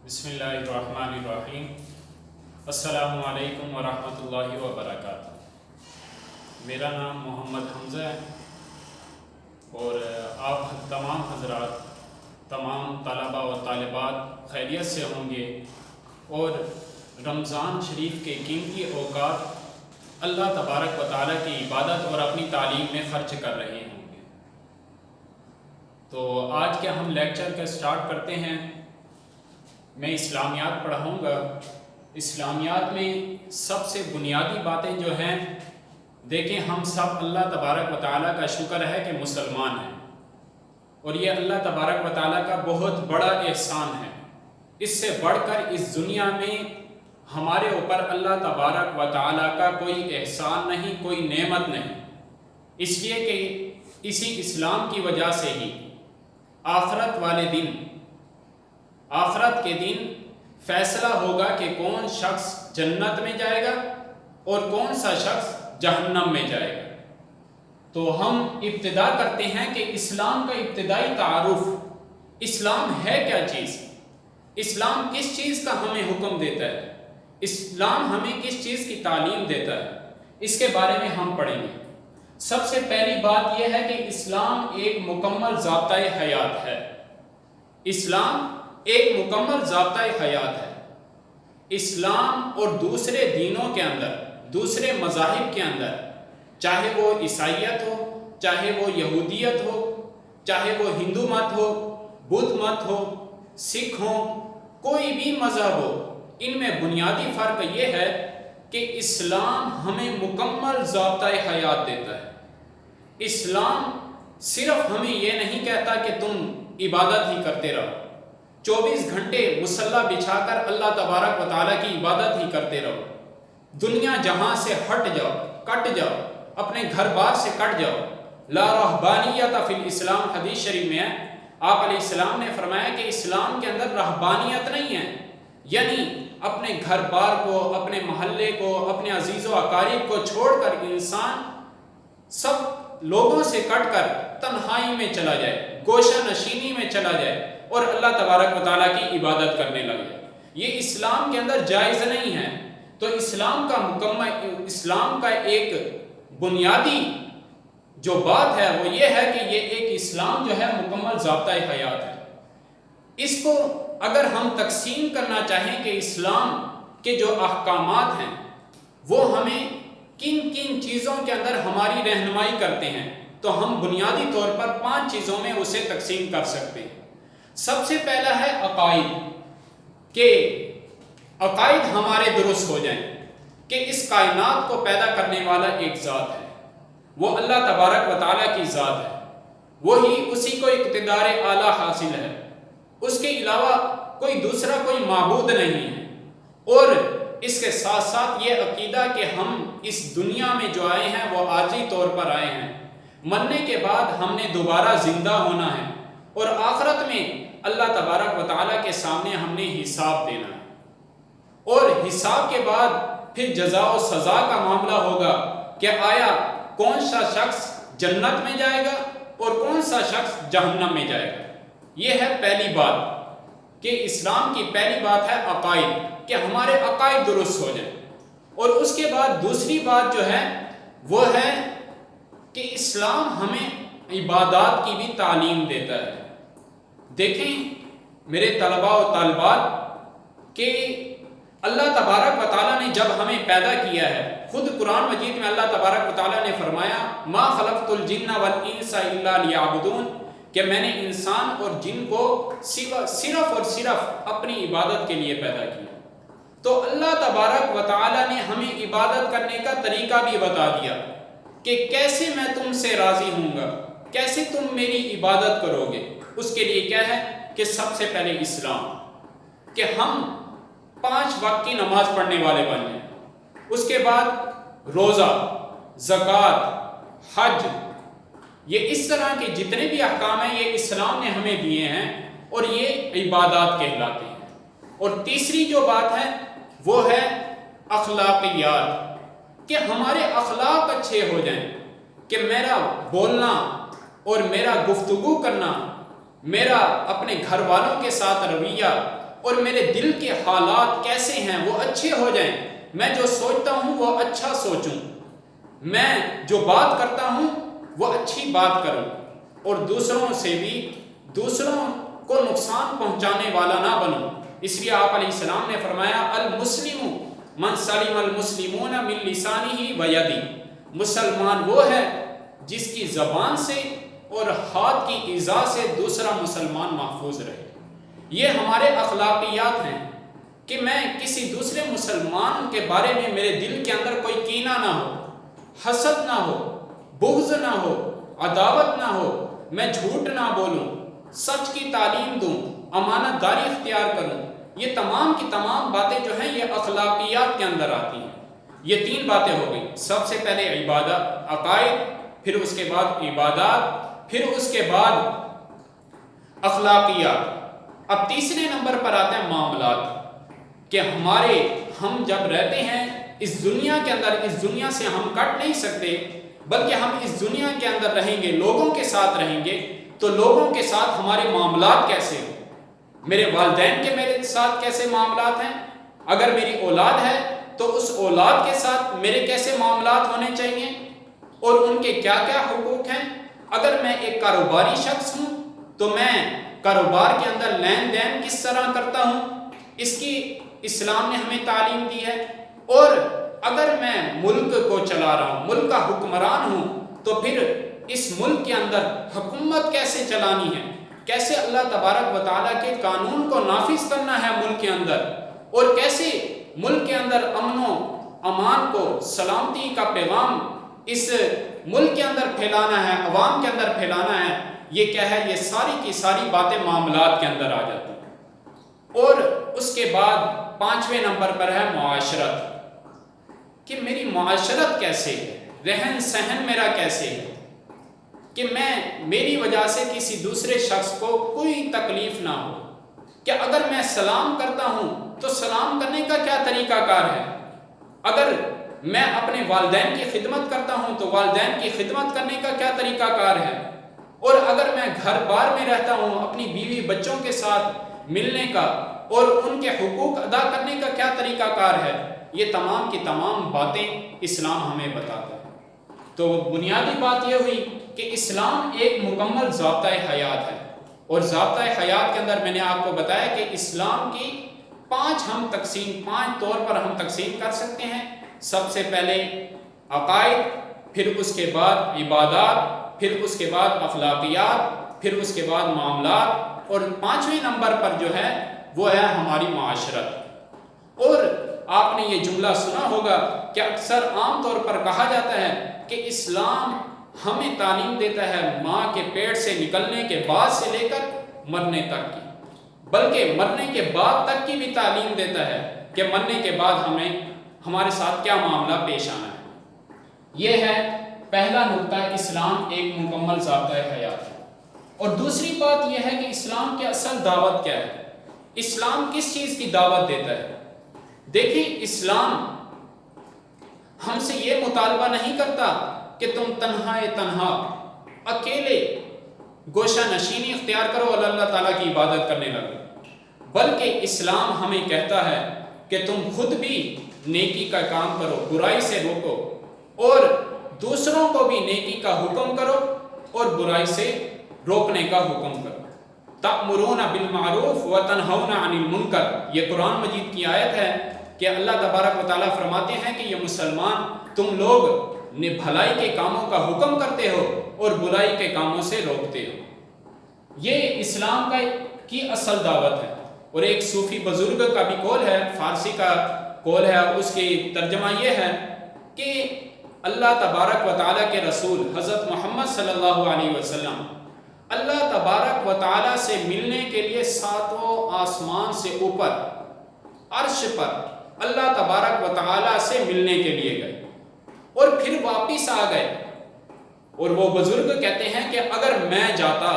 بسم اللہ الرحمن الرحیم۔ السلام علیکم ورحمۃ اللہ وبرکاتہ۔ میرا نام محمد حمزہ ہے اور آپ تمام حضرات، تمام طلباء و طالبات خیریت سے ہوں گے اور رمضان شریف کے قیمتی اوقات اللہ تبارک و تعالیٰ کی عبادت اور اپنی تعلیم میں خرچ کر رہے ہوں گے۔ تو آج کے ہم لیکچر کا سٹارٹ کرتے ہیں۔ میں اسلامیات پڑھاؤں گا۔ اسلامیات میں سب سے بنیادی باتیں جو ہیں، دیکھیں ہم سب اللہ تبارک و تعالیٰ کا شکر ہے کہ مسلمان ہیں، اور یہ اللہ تبارک و تعالیٰ کا بہت بڑا احسان ہے۔ اس سے بڑھ کر اس دنیا میں ہمارے اوپر اللہ تبارک و تعالیٰ کا کوئی احسان نہیں، کوئی نعمت نہیں، اس لیے کہ اسی اسلام کی وجہ سے ہی آخرت والے دن، آخرت کے دن فیصلہ ہوگا کہ کون شخص جنت میں جائے گا اور کون سا شخص جہنم میں جائے گا۔ تو ہم ابتدا کرتے ہیں کہ اسلام کا ابتدائی تعارف، اسلام ہے کیا چیز، اسلام کس چیز کا ہمیں حکم دیتا ہے، اسلام ہمیں کس چیز کی تعلیم دیتا ہے، اس کے بارے میں ہم پڑھیں گے۔ سب سے پہلی بات یہ ہے کہ اسلام ایک مکمل ضابطۂ حیات ہے۔ اسلام ایک مکمل ضابطۂ حیات ہے۔ اسلام اور دوسرے دینوں کے اندر، دوسرے مذاہب کے اندر، چاہے وہ عیسائیت ہو، چاہے وہ یہودیت ہو، چاہے وہ ہندو مت ہو، بدھ مت ہو، سکھ ہو، کوئی بھی مذہب ہو، ان میں بنیادی فرق یہ ہے کہ اسلام ہمیں مکمل ضابطۂ حیات دیتا ہے۔ اسلام صرف ہمیں یہ نہیں کہتا کہ تم عبادت ہی کرتے رہو، 24 گھنٹے مصلی بچھا کر اللہ تبارک و تعالیٰ کی عبادت ہی کرتے رہو، دنیا جہاں سے ہٹ جاؤ، کٹ جاؤ، اپنے گھر بار سے کٹ جاؤ۔ لا رہبانیت فی الاسلام، حدیث شریف میں ہے، آپ علیہ السلام نے فرمایا کہ اسلام کے اندر رہبانیت نہیں ہے، یعنی اپنے گھر بار کو، اپنے محلے کو، اپنے عزیز و اقارب کو چھوڑ کر انسان سب لوگوں سے کٹ کر تنہائی میں چلا جائے، گوشہ نشینی میں چلا جائے اور اللہ تبارک و تعالیٰ کی عبادت کرنے لگے۔ یہ اسلام کے اندر جائز نہیں ہے۔ تو اسلام کا ایک بنیادی جو بات ہے وہ یہ ہے کہ یہ ایک اسلام جو ہے مکمل ضابطۂ حیات ہے۔ اس کو اگر ہم تقسیم کرنا چاہیں کہ اسلام کے جو احکامات ہیں وہ ہمیں کن کن چیزوں کے اندر ہماری رہنمائی کرتے ہیں، تو ہم بنیادی طور پر 5 چیزوں میں اسے تقسیم کر سکتے ہیں۔ سب سے پہلا ہے عقائد، کہ عقائد ہمارے درست ہو جائیں کہ اس کائنات کو پیدا کرنے والا ایک ذات ہے، وہ اللہ تبارک و تعالیٰ کی ذات ہے، وہی اسی کو اقتدار اعلیٰ حاصل ہے، اس کے علاوہ کوئی دوسرا کوئی معبود نہیں ہے۔ اور اس کے ساتھ ساتھ یہ عقیدہ کہ ہم اس دنیا میں جو آئے ہیں وہ عارضی طور پر آئے ہیں، مرنے کے بعد ہم نے دوبارہ زندہ ہونا ہے اور آخرت میں اللہ تبارک و تعالیٰ کے سامنے ہم نے حساب دینا ہے، اور حساب کے بعد پھر جزا و سزا کا معاملہ ہوگا کہ آیا کون سا شخص جنت میں جائے گا اور کون سا شخص جہنم میں جائے گا۔ یہ ہے پہلی بات، کہ اسلام کی پہلی بات ہے عقائد، کہ ہمارے عقائد درست ہو جائیں۔ اور اس کے بعد دوسری بات جو ہے وہ ہے کہ اسلام ہمیں عبادات کی بھی تعلیم دیتا ہے۔ دیکھیں میرے طلباء و طالبات، کہ اللہ تبارک و تعالیٰ نے جب ہمیں پیدا کیا ہے، خود قرآن مجید میں اللہ تبارک و تعالیٰ نے فرمایا ما خلقت الجن والانس الا لیعبدون، کہ میں نے انسان اور جن کو صرف اور صرف اپنی عبادت کے لیے پیدا کیا۔ تو اللہ تبارک و تعالیٰ نے ہمیں عبادت کرنے کا طریقہ بھی بتا دیا کہ کیسے میں تم سے راضی ہوں گا، کیسے تم میری عبادت کرو گے۔ اس کے لیے کیا ہے کہ سب سے پہلے اسلام، کہ ہم 5 وقت کی نماز پڑھنے والے بن جائیں، اس کے بعد روزہ، زکوٰۃ، حج، یہ اس طرح کے جتنے بھی احکام ہیں یہ اسلام نے ہمیں دیے ہیں اور یہ عبادات کہلاتے ہیں۔ اور تیسری جو بات ہے وہ ہے اخلاقیات، کہ ہمارے اخلاق اچھے ہو جائیں، کہ میرا بولنا اور میرا گفتگو کرنا، میرا اپنے گھر والوں کے ساتھ رویہ اور میرے دل کے حالات کیسے ہیں وہ اچھے ہو جائیں، میں جو سوچتا ہوں وہ اچھا سوچوں، میں جو بات کرتا ہوں وہ اچھی بات کروں، اور دوسروں سے بھی دوسروں کو نقصان پہنچانے والا نہ بنوں۔ اس لیے آپ علیہ السلام نے فرمایا المسلم من سلم المسلمون من لسانہ و یدہ، مسلمان وہ ہے جس کی زبان سے اور ہاتھ کی ایذا سے دوسرا مسلمان محفوظ رہے۔ یہ ہمارے اخلاقیات ہیں کہ میں کسی دوسرے مسلمان کے بارے میں میرے دل کے اندر کوئی کینہ نہ ہو، حسد نہ ہو، بغض نہ ہو، عداوت نہ ہو، میں جھوٹ نہ بولوں، سچ کی تعلیم دوں، امانت داری اختیار کروں۔ یہ تمام کی تمام باتیں جو ہیں یہ اخلاقیات کے اندر آتی ہیں۔ یہ 3 باتیں ہو گئی، سب سے پہلے عبادت، عقائد، پھر اس کے بعد عبادات، پھر اس کے بعد اخلاقیات۔ اب تیسرے نمبر پر آتے ہیں معاملات، کہ ہم جب رہتے ہیں اس دنیا کے اندر، اس دنیا سے ہم کٹ نہیں سکتے، بلکہ ہم اس دنیا کے اندر رہیں گے، لوگوں کے ساتھ رہیں گے، تو لوگوں کے ساتھ ہمارے معاملات کیسے ہوں؟ میرے والدین کے میرے ساتھ کیسے معاملات ہیں؟ اگر میری اولاد ہے تو اس اولاد کے ساتھ میرے کیسے معاملات ہونے چاہیے اور ان کے کیا کیا حقوق ہیں؟ اگر میں ایک کاروباری شخص ہوں تو میں کاروبار کے اندر لین دین کس طرح کرتا ہوں، اس کی اسلام نے ہمیں تعلیم دی ہے۔ اور اگر میں ملک کو چلا رہا ہوں، ملک کا حکمران ہوں، تو پھر اس ملک کے اندر حکومت کیسے چلانی ہے، کیسے اللہ تبارک و تعالیٰ کے قانون کو نافذ کرنا ہے ملک کے اندر، اور کیسے ملک کے اندر امن و امان کو، سلامتی کا پیغام اس ملک کے اندر پھیلانا ہے، عوام کے اندر پھیلانا ہے۔ یہ کیا ہے؟ یہ ساری کی ساری باتیں معاملات کے اندر آ جاتی ہیں۔ اور اس کے بعد 5ویں نمبر پر ہے معاشرت، کہ میری معاشرت کیسے ہے، رہن سہن میرا کیسے ہے، کہ میری وجہ سے کسی دوسرے شخص کو کوئی تکلیف نہ ہو، کہ اگر میں سلام کرتا ہوں تو سلام کرنے کا کیا طریقہ کار ہے، اگر میں اپنے والدین کی خدمت کرتا ہوں تو والدین کی خدمت کرنے کا کیا طریقہ کار ہے، اور اگر میں گھر بار میں رہتا ہوں اپنی بیوی بچوں کے ساتھ ملنے کا اور ان کے حقوق ادا کرنے کا کیا طریقہ کار ہے، یہ تمام کی تمام باتیں اسلام ہمیں بتاتا ہے۔ تو بنیادی بات یہ ہوئی کہ اسلام ایک مکمل ضابطۂ حیات ہے، اور ضابطۂ حیات کے اندر میں نے آپ کو بتایا کہ اسلام کی 5 طور پر ہم تقسیم کر سکتے ہیں۔ سب سے پہلے عقائد، پھر اس کے بعد عبادات، پھر اس کے بعد اخلاقیات، پھر اس کے بعد معاملات، اور 5ویں نمبر پر جو ہے وہ ہے ہماری معاشرت۔ اور آپ نے یہ جملہ سنا ہوگا کہ اکثر عام طور پر کہا جاتا ہے کہ اسلام ہمیں تعلیم دیتا ہے ماں کے پیٹ سے نکلنے کے بعد سے لے کر مرنے تک کی، بلکہ مرنے کے بعد تک کی بھی تعلیم دیتا ہے کہ مرنے کے بعد ہمیں ہمارے ساتھ کیا معاملہ پیش آنا ہے۔ یہ ہے پہلا نقطہ، اسلام ایک مکمل ضابطۂ حیات ہے۔ اور دوسری بات یہ ہے کہ اسلام کی اصل دعوت کیا ہے، اسلام کس چیز کی دعوت دیتا ہے؟ دیکھیں، اسلام ہم سے یہ مطالبہ نہیں کرتا کہ تم تنہا اکیلے گوشہ نشینی اختیار کرو اور اللہ تعالیٰ کی عبادت کرنے لگو، بلکہ اسلام ہمیں کہتا ہے کہ تم خود بھی نیکی کا کام کرو، برائی سے روکو، اور دوسروں کو بھی نیکی کا حکم کرو اور برائی سے روکنے کا حکم کرو۔ تأمرون بالمعروف وتنہون عن المنکر، یہ قرآن مجید کی آیت ہے کہ اللہ تبارک و تعالیٰ فرماتے ہیں کہ یہ مسلمان تم لوگ بھلائی کے کاموں کا حکم کرتے ہو اور برائی کے کاموں سے روکتے ہو۔ یہ اسلام کی اصل دعوت ہے۔ اور ایک صوفی بزرگ کا بھی قول ہے، فارسی کا قول ہے، اس کی ترجمہ یہ ہے کہ اللہ تبارک و تعالیٰ کے رسول حضرت محمد صلی اللہ علیہ وسلم اللہ تبارک و تعالیٰ سے ملنے کے لیے 7 آسمان سے اوپر عرش پر اللہ تبارک و تعالیٰ سے ملنے کے لیے گئے اور پھر واپس آ گئے۔ اور وہ بزرگ کہتے ہیں کہ اگر میں جاتا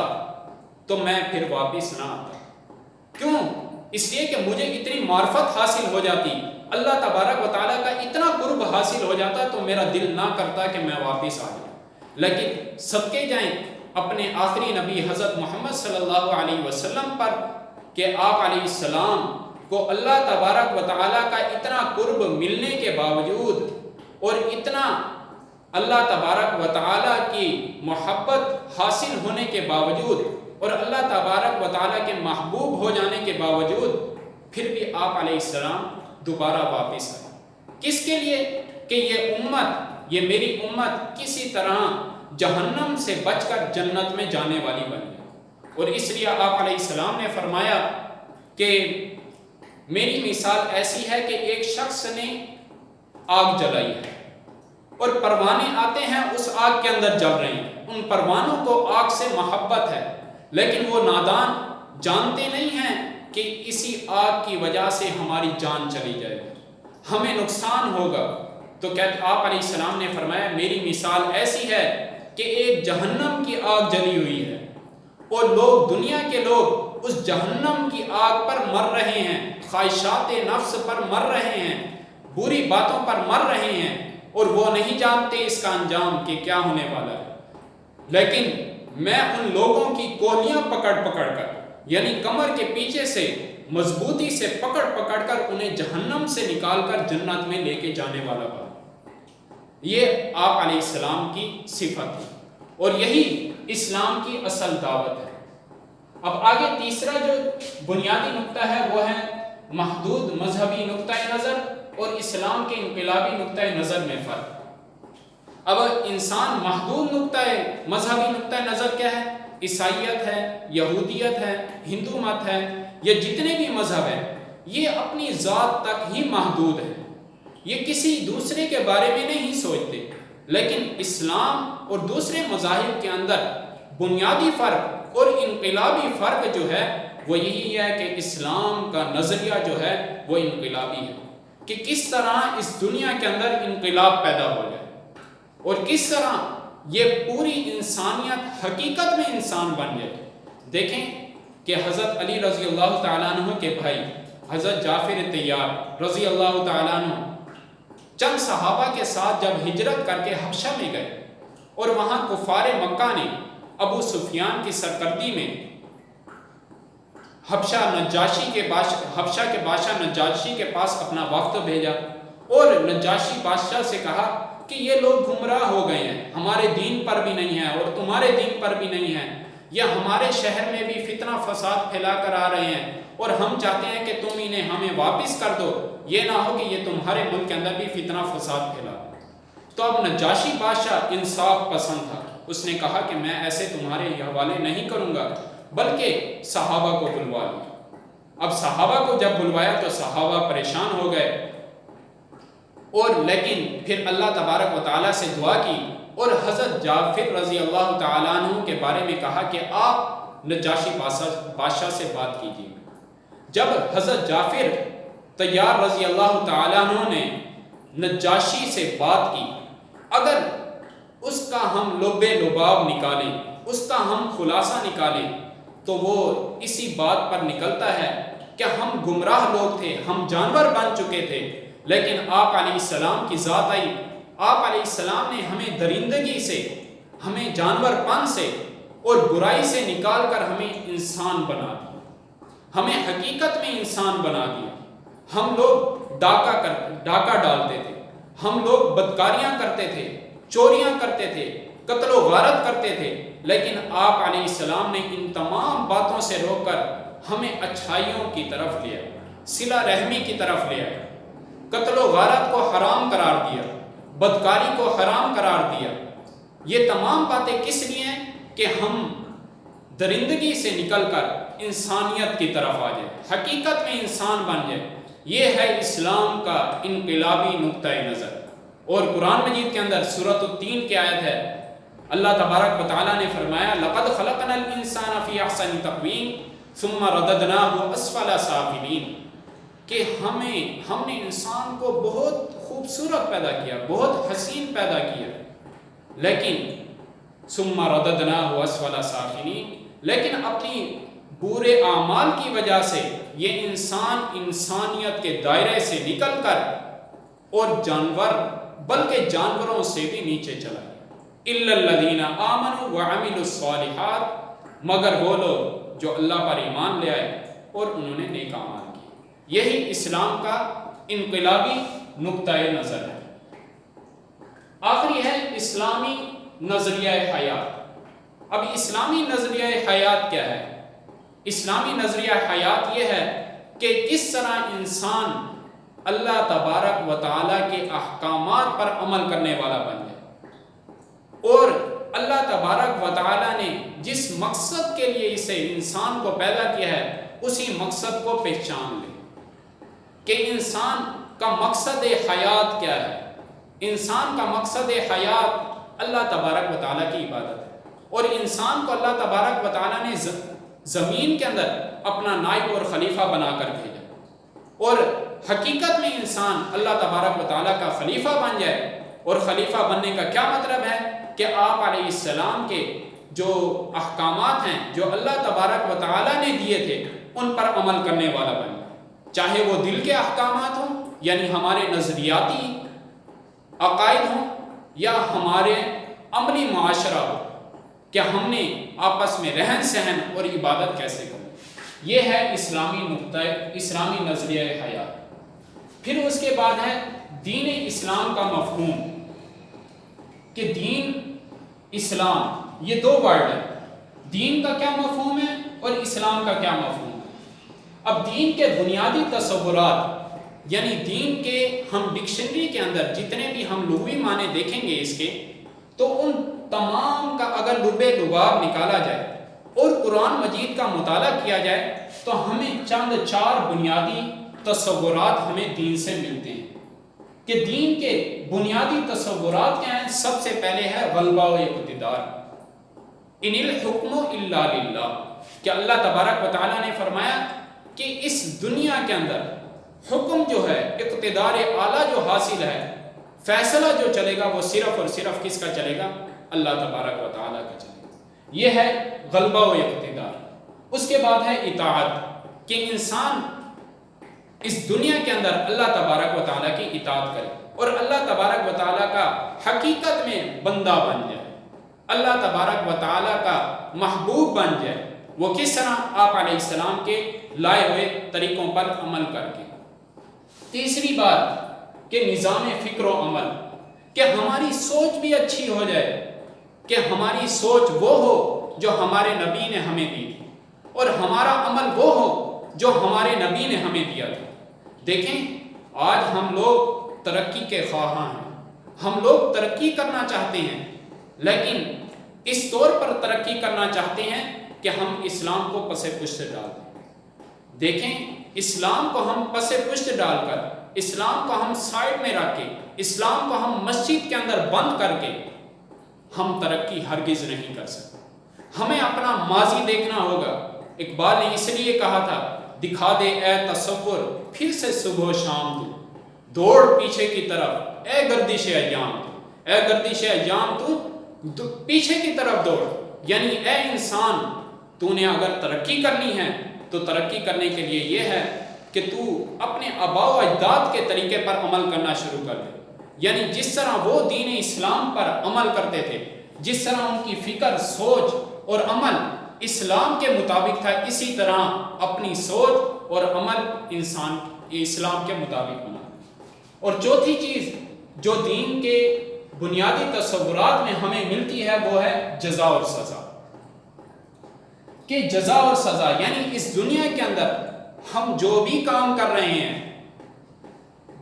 تو میں پھر واپس نہ آتا۔ کیوں؟ اس لیے کہ مجھے اتنی معرفت حاصل ہو جاتی، اللہ تبارک و تعالیٰ کا اتنا قرب حاصل ہو جاتا تو میرا دل نہ کرتا کہ میں واپس آ جاؤں۔ لیکن صدقے جائیں اپنے آخری نبی حضرت محمد صلی اللہ علیہ وسلم پر کہ آپ علیہ السلام کو اللہ تبارک و تعالیٰ کا اتنا قرب ملنے کے باوجود اور اتنا اللہ تبارک و تعالیٰ کی محبت حاصل ہونے کے باوجود اور اللہ تبارک و تعالیٰ کے محبوب ہو جانے کے باوجود پھر بھی آپ علیہ السلام دوبارہ واپس آئے۔ کس کے لیے؟ کہ یہ امت، یہ میری امت کسی طرح جہنم سے بچ کر جنت میں جانے والی بن جائے۔ اور اس لیے آپ علیہ السلام نے فرمایا کہ میری مثال ایسی ہے کہ ایک شخص نے آگ جلائی ہے اور پروانے آتے ہیں اس آگ کے اندر جل رہے ہیں، ان پروانوں کو آگ سے محبت ہے، لیکن وہ نادان جانتے نہیں ہیں کہ اسی آگ کی وجہ سے ہماری جان چلی جائے گی، ہمیں نقصان ہوگا۔ تو آپ علیہ السلام نے فرمایا میری مثال ایسی ہے کہ ایک جہنم کی آگ جلی ہوئی ہے اور لوگ، دنیا کے لوگ اس جہنم کی آگ پر مر رہے ہیں، خواہشات نفس پر مر رہے ہیں، بری باتوں پر مر رہے ہیں، اور وہ نہیں جانتے اس کا انجام کہ کیا ہونے والا ہے۔ لیکن میں ان لوگوں کی کوہلیاں پکڑ پکڑ کر، یعنی کمر کے پیچھے سے مضبوطی سے پکڑ پکڑ کر انہیں جہنم سے نکال کر جنت میں لے کے جانے والا بنا۔ یہ آپ علیہ السلام کی صفت ہے اور یہی اسلام کی اصل دعوت ہے۔ اب آگے تیسرا جو بنیادی نقطہ ہے وہ ہے محدود مذہبی نقطۂ نظر اور اسلام کے انقلابی نقطۂ نظر میں فرق۔ اب انسان محدود مذہبی نقطۂ نظر کیا ہے؟ عیسائیت ہے، یہودیت ہے، ہندو مت ہے، یہ جتنے بھی مذہب ہیں یہ اپنی ذات تک ہی محدود ہیں، یہ کسی دوسرے کے بارے میں نہیں سوچتے۔ لیکن اسلام اور دوسرے مذاہب کے اندر بنیادی فرق اور انقلابی فرق جو ہے وہ یہی ہے کہ اسلام کا نظریہ جو ہے وہ انقلابی ہے، کہ کس طرح اس دنیا کے اندر انقلاب پیدا ہو جائے اور کس طرح یہ پوری انسانیت حقیقت میں انسان بن جائے۔ دیکھیں کہ حضرت علی رضی اللہ تعالیٰ عنہ کے بھائی حضرت جعفر طیار رضی اللہ تعالیٰ عنہ چند صحابہ کے ساتھ جب ہجرت کر کے حبشہ میں گئے اور وہاں کفار مکہ نے ابو سفیان کی سرکردی میں حبشہ کے بادشاہ نجاشی کے پاس اپنا وفد بھیجا اور نجاشی بادشاہ سے کہا کہ یہ لوگ گمراہ ہو گئے ہیں، ہمارے دین پر بھی نہیں ہیں اور تمہارے دین پر بھی نہیں ہیں، یا ہمارے شہر میں بھی فتنہ فساد پھیلا کر آ رہے ہیں اور ہم چاہتے ہیں کہ تم انہیں ہمیں واپس کر دو، یہ نہ ہو کہ یہ تمہارے ملک کے اندر بھی فتنہ فساد پھیلا۔ تو اب نجاشی بادشاہ انصاف پسند تھا، اس نے کہا کہ میں ایسے تمہارے حوالے نہیں کروں گا، بلکہ صحابہ کو بلوا لیا۔ اب صحابہ کو جب بلوایا تو صحابہ پریشان ہو گئے، اور لیکن پھر اللہ تبارک و تعالیٰ سے دعا کی اور حضرت جعفر رضی اللہ تعالیٰ عنہ کے بارے میں کہا کہ آپ نجاشی بادشاہ سے بات کیجیے۔ جب حضرت جعفر طیار رضی اللہ تعالیٰ عنہ نے نجاشی سے بات کی، اگر اس کا ہم لب لباب نکالیں، اس کا ہم خلاصہ نکالیں، تو وہ اسی بات پر نکلتا ہے کہ ہم گمراہ لوگ تھے، ہم جانور بن چکے تھے، لیکن آپ علیہ السلام کی ذات آئی، آپ علیہ السلام نے ہمیں درندگی سے، ہمیں جانور پن سے اور برائی سے نکال کر ہمیں انسان بنا دیا، ہمیں حقیقت میں انسان بنا دیا۔ ہم لوگ ڈاکہ ڈالتے تھے، ہم لوگ بدکاریاں کرتے تھے، چوریاں کرتے تھے، قتل و غارت کرتے تھے، لیکن آپ علیہ السلام نے ان تمام باتوں سے روک کر ہمیں اچھائیوں کی طرف لیا، صلہ رحمی کی طرف لیا، قتل و غارت کو حرام قرار دیا، بدکاری کو حرام قرار دیا۔ یہ تمام باتیں کس لیے ہیں؟ کہ ہم درندگی سے نکل کر انسانیت کی طرف آ جائیں، حقیقت میں انسان بن جائے۔ یہ ہے اسلام کا انقلابی نقطۂ نظر۔ اور قرآن مجید کے اندر سورۃ التین کی آیت ہے، اللہ تبارک و تعالیٰ نے فرمایا لَقَدْ خَلَقْنَا الْإِنسَانَ فِي أَحْسَنِ تَقْوِيمٍ ثُمَّ رَدَدْنَاهُ أَسْفَلَ سَافِلِينَ، کہ ہم نے انسان کو بہت خوبصورت پیدا کیا، بہت حسین پیدا کیا، لیکن ثُمَّ رَدَدْنَاهُ أَسْفَلَ سَافِلِينَ، لیکن اپنی برے اعمال کی وجہ سے یہ انسان انسانیت کے دائرے سے نکل کر اور بلکہ جانوروں سے بھی نیچے چلا گیا۔ إِلَّا الَّذِينَ آمَنُوا وَعَمِلُوا الصَّالِحَاتِ، مگر وہ لوگ جو اللہ پر ایمان لے آئے اور انہوں نے نیک اعمال کیے۔ یہی اسلام کا انقلابی نقطۂ نظر ہے۔ آخری ہے اسلامی نظریہ حیات۔ اب اسلامی نظریہ حیات کیا ہے؟ اسلامی نظریہ حیات یہ ہے کہ کس طرح انسان اللہ تبارک و تعالیٰ کے احکامات پر عمل کرنے والا بن جائے، اور اللہ تبارک و تعالیٰ نے جس مقصد کے لیے اسے انسان کو پیدا کیا ہے اسی مقصد کو پہچان لے کہ انسان کا مقصد حیات کیا ہے۔ انسان کا مقصد حیات اللہ تبارک و تعالیٰ کی عبادت ہے، اور انسان کو اللہ تبارک و تعالیٰ نے زمین کے اندر اپنا نائب اور خلیفہ بنا کر بھیجا، اور حقیقت میں انسان اللہ تبارک و تعالیٰ کا خلیفہ بن جائے۔ اور خلیفہ بننے کا کیا مطلب ہے کہ آپ علیہ السلام کے جو احکامات ہیں جو اللہ تبارک و تعالیٰ نے دیے تھے ان پر عمل کرنے والا بن جائے، چاہے وہ دل کے احکامات ہوں یعنی ہمارے نظریاتی عقائد ہوں، یا ہمارے عملی معاشرہ ہو کہ ہم نے آپس میں رہن سہن اور عبادت کیسے کریں۔ یہ ہے اسلامی نظریہ حیات۔ پھر اس کے بعد ہے دین اسلام کا مفہوم، کہ دین اسلام یہ دو ورڈ ہیں، دین کا کیا مفہوم ہے اور اسلام کا کیا مفہوم ہے۔ اب دین کے بنیادی تصورات یعنی دین کے ہم ڈکشنری کے اندر جتنے بھی ہم لغوی معنی دیکھیں گے اس کے، تو ان تمام کا اگر لب لباب نکالا جائے اور قرآن مجید کا مطالعہ کیا جائے تو ہمیں چند چار بنیادی تصورات ہمیں دین سے ملتے ہیں کہ دین کے بنیادی تصورات کیا ہیں۔ سب سے پہلے ہے غلبہ و اقتدار، ان الحکم الا للہ، کہ اللہ تبارک و تعالیٰ نے فرمایا کہ اس دنیا کے اندر حکم جو ہے، اقتدار اعلیٰ جو حاصل ہے، فیصلہ جو چلے گا وہ صرف اور صرف کس کا چلے گا؟ اللہ تبارک و تعالیٰ کا چلے گا۔ یہ ہے غلبہ و اقتدار۔ اس کے بعد ہے اطاعت، کہ انسان اس دنیا کے اندر اللہ تبارک و تعالیٰ کی اطاعت کرے اور اللہ تبارک و تعالیٰ کا حقیقت میں بندہ بن جائے، اللہ تبارک و تعالیٰ کا محبوب بن جائے۔ وہ کس طرح؟ آپ علیہ السلام کے لائے ہوئے طریقوں پر عمل کر کے۔ تیسری بات کہ نظام فکر و عمل، کہ ہماری سوچ بھی اچھی ہو جائے، کہ ہماری سوچ وہ ہو جو ہمارے نبی نے ہمیں دی تھی، اور ہمارا عمل وہ ہو جو ہمارے نبی نے ہمیں دیا تھا۔ دیکھیں آج ہم لوگ ترقی کے خواہاں ہیں، ہم لوگ ترقی کرنا چاہتے ہیں، لیکن اس طور پر ترقی کرنا چاہتے ہیں کہ ہم اسلام کو پس پشت ڈال دیں۔ دیکھیں اسلام کو ہم پس پشت ڈال کر، اسلام کو ہم سائڈ میں رکھ کے، اسلام کو ہم مسجد کے اندر بند کر کے ہم ترقی ہرگز نہیں کر سکتے۔ ہمیں اپنا ماضی دیکھنا ہوگا۔ اقبال نے اس لیے کہا تھا، دکھا دے اے تصور پھر سے صبح و شام تو، دوڑ پیچھے کی طرف اے گردش ایام تو، اے گردش ایام تو پیچھے کی طرف دوڑ، یعنی اے انسان تو نے اگر ترقی کرنی ہے تو ترقی کرنے کے لیے یہ ہے کہ تو اپنے آباء و اجداد کے طریقے پر عمل کرنا شروع کر دے، یعنی جس طرح وہ دین اسلام پر عمل کرتے تھے، جس طرح ان کی فکر، سوچ اور عمل اسلام کے مطابق تھا، اسی طرح اپنی سوچ اور عمل انسان اسلام کے مطابق بنا۔ اور چوتھی چیز جو دین کے بنیادی تصورات میں ہمیں ملتی ہے وہ ہے جزا اور سزا، کہ جزا اور سزا یعنی اس دنیا کے اندر ہم جو بھی کام کر رہے ہیں،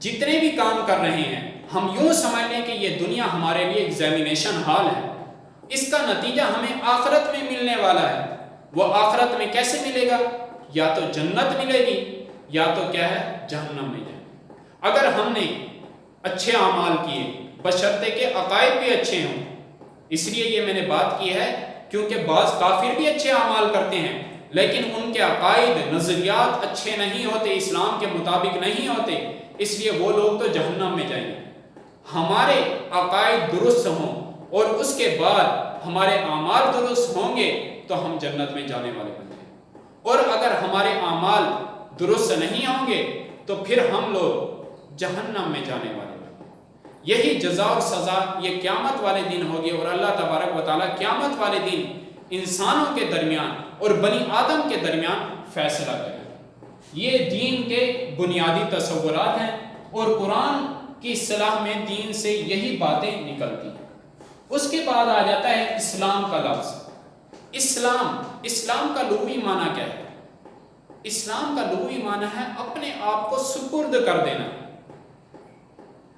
جتنے بھی کام کر رہے ہیں، ہم یوں سمجھ لیں کہ یہ دنیا ہمارے لیے ایگزامینیشن ہال ہے، اس کا نتیجہ ہمیں آخرت میں ملنے والا ہے۔ وہ آخرت میں کیسے ملے گا؟ یا تو جنت ملے گی یا تو کیا ہے؟ جہنم میں جائے۔ اگر ہم نے اچھے اعمال کیے بشرطے کہ عقائد بھی اچھے ہوں، اس لیے یہ میں نے بات کی ہے کیونکہ بعض کافر بھی اچھے اعمال کرتے ہیں لیکن ان کے عقائد، نظریات اچھے نہیں ہوتے، اسلام کے مطابق نہیں ہوتے، اس لیے وہ لوگ تو جہنم میں جائیں گے۔ ہمارے عقائد درست ہوں اور اس کے بعد ہمارے اعمال درست ہوں گے تو ہم جنت میں جانے والے بن جائیں گے، اور اگر ہمارے اعمال درست نہیں ہوں گے تو پھر ہم لوگ جہنم میں جانے والے بن جائیں گے۔ یہی جزا اور سزا یہ قیامت والے دن ہوگی، اور اللہ تبارک و تعالیٰ قیامت والے دن انسانوں کے درمیان اور بنی آدم کے درمیان فیصلہ کرے گا۔ یہ دین کے بنیادی تصورات ہیں اور قرآن کی اصطلاح میں دین سے یہی باتیں نکلتی ہیں۔ اس کے بعد آ جاتا ہے اسلام کا لفظ۔ اسلام کا لغوی معنی کیا ہے؟ اسلام کا لغوی معنی ہے اپنے آپ کو سپرد کر دینا،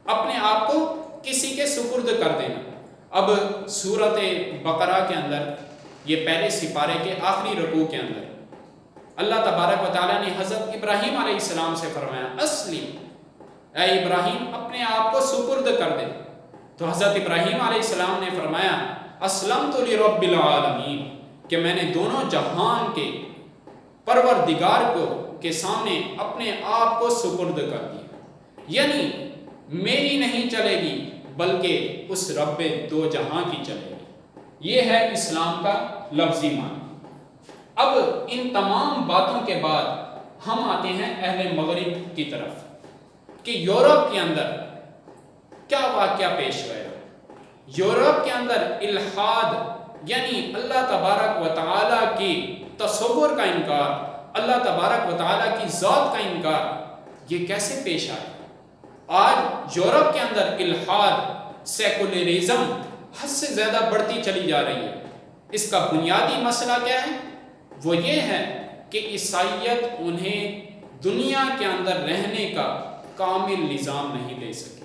اپنے آپ کو کسی کے سپرد کر دینا۔ اب سورۃ بقرہ کے اندر، یہ پہلے سپارے کے آخری رکوع کے اندر، اللہ تبارک و تعالیٰ نے حضرت ابراہیم علیہ السلام سے فرمایا اسلم، اے ابراہیم اپنے آپ کو سپرد کر دے۔ تو حضرت ابراہیم علیہ السلام نے فرمایا اسلمت لرب العالمین، کہ میں نے دونوں جہان کے پروردگار کے سامنے اپنے آپ کو سپرد کر دیا، یعنی میری نہیں چلے گی بلکہ اس رب دو جہاں کی چلے گی۔ یہ ہے اسلام کا لفظی معنی۔ اب ان تمام باتوں کے بعد ہم آتے ہیں اہل مغرب کی طرف کہ یورپ کے اندر کیا واقعہ پیش ہوا۔ یورپ کے اندر الحاد یعنی اللہ تبارک و تعالیٰ کی تصور کا انکار، اللہ تبارک و تعالیٰ کی ذات کا انکار، یہ کیسے پیش آیا؟ آج یورپ کے اندر الحاد، سیکولرزم حد سے زیادہ بڑھتی چلی جا رہی ہے۔ اس کا بنیادی مسئلہ کیا ہے؟ وہ یہ ہے کہ عیسائیت انہیں دنیا کے اندر رہنے کا کامل نظام نہیں دے سکی۔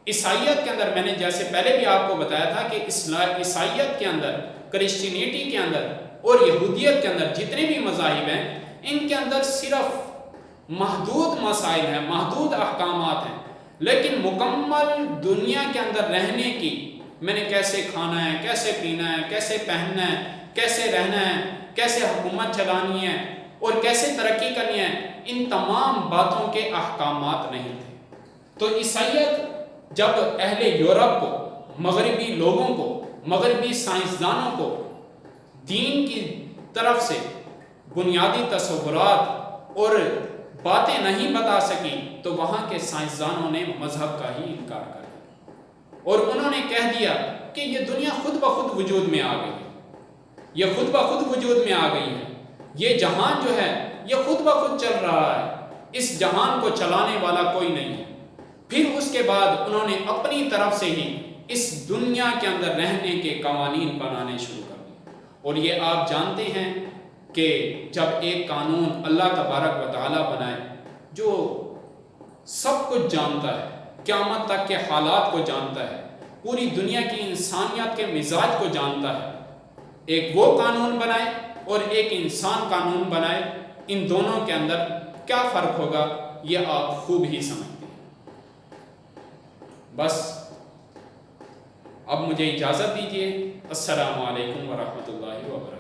عیسائیت کے اندر، میں نے جیسے پہلے بھی آپ کو بتایا تھا کہ عیسائیت کے اندر، کرسچینیٹی کے اندر اور یہودیت کے اندر جتنے بھی مذاہب ہیں، ان کے اندر صرف محدود مسائل ہیں، محدود احکامات ہیں، لیکن مکمل دنیا کے اندر رہنے کی، میں نے کیسے کھانا ہے، کیسے پینا ہے، کیسے پہننا ہے، کیسے رہنا ہے، کیسے حکومت چلانی ہے اور کیسے ترقی کرنی ہے، ان تمام باتوں کے احکامات نہیں تھے۔ تو عیسائیت جب اہل یورپ کو، مغربی لوگوں کو، مغربی سائنسدانوں کو دین کی طرف سے بنیادی تصورات اور باتیں نہیں بتا سکی، تو وہاں کے سائنسدانوں نے مذہب کا ہی انکار کر دیا اور انہوں نے کہہ دیا کہ یہ دنیا خود بخود وجود میں آ گئی ہے، یہ خود بخود وجود میں آ گئی ہے، یہ جہان جو ہے یہ خود بخود چل رہا ہے، اس جہان کو چلانے والا کوئی نہیں ہے۔ پھر اس کے بعد انہوں نے اپنی طرف سے ہی اس دنیا کے اندر رہنے کے قوانین بنانے شروع کر دیے۔ اور یہ آپ جانتے ہیں کہ جب ایک قانون اللہ تبارک و تعالیٰ بنائے جو سب کچھ جانتا ہے، قیامت تک کے حالات کو جانتا ہے، پوری دنیا کی انسانیت کے مزاج کو جانتا ہے، ایک وہ قانون بنائے اور ایک انسان قانون بنائے، ان دونوں کے اندر کیا فرق ہوگا یہ آپ خوب ہی سمجھتے ہیں۔ بس اب مجھے اجازت دیجیے۔ السلام علیکم ورحمۃ اللہ وبرکاتہ۔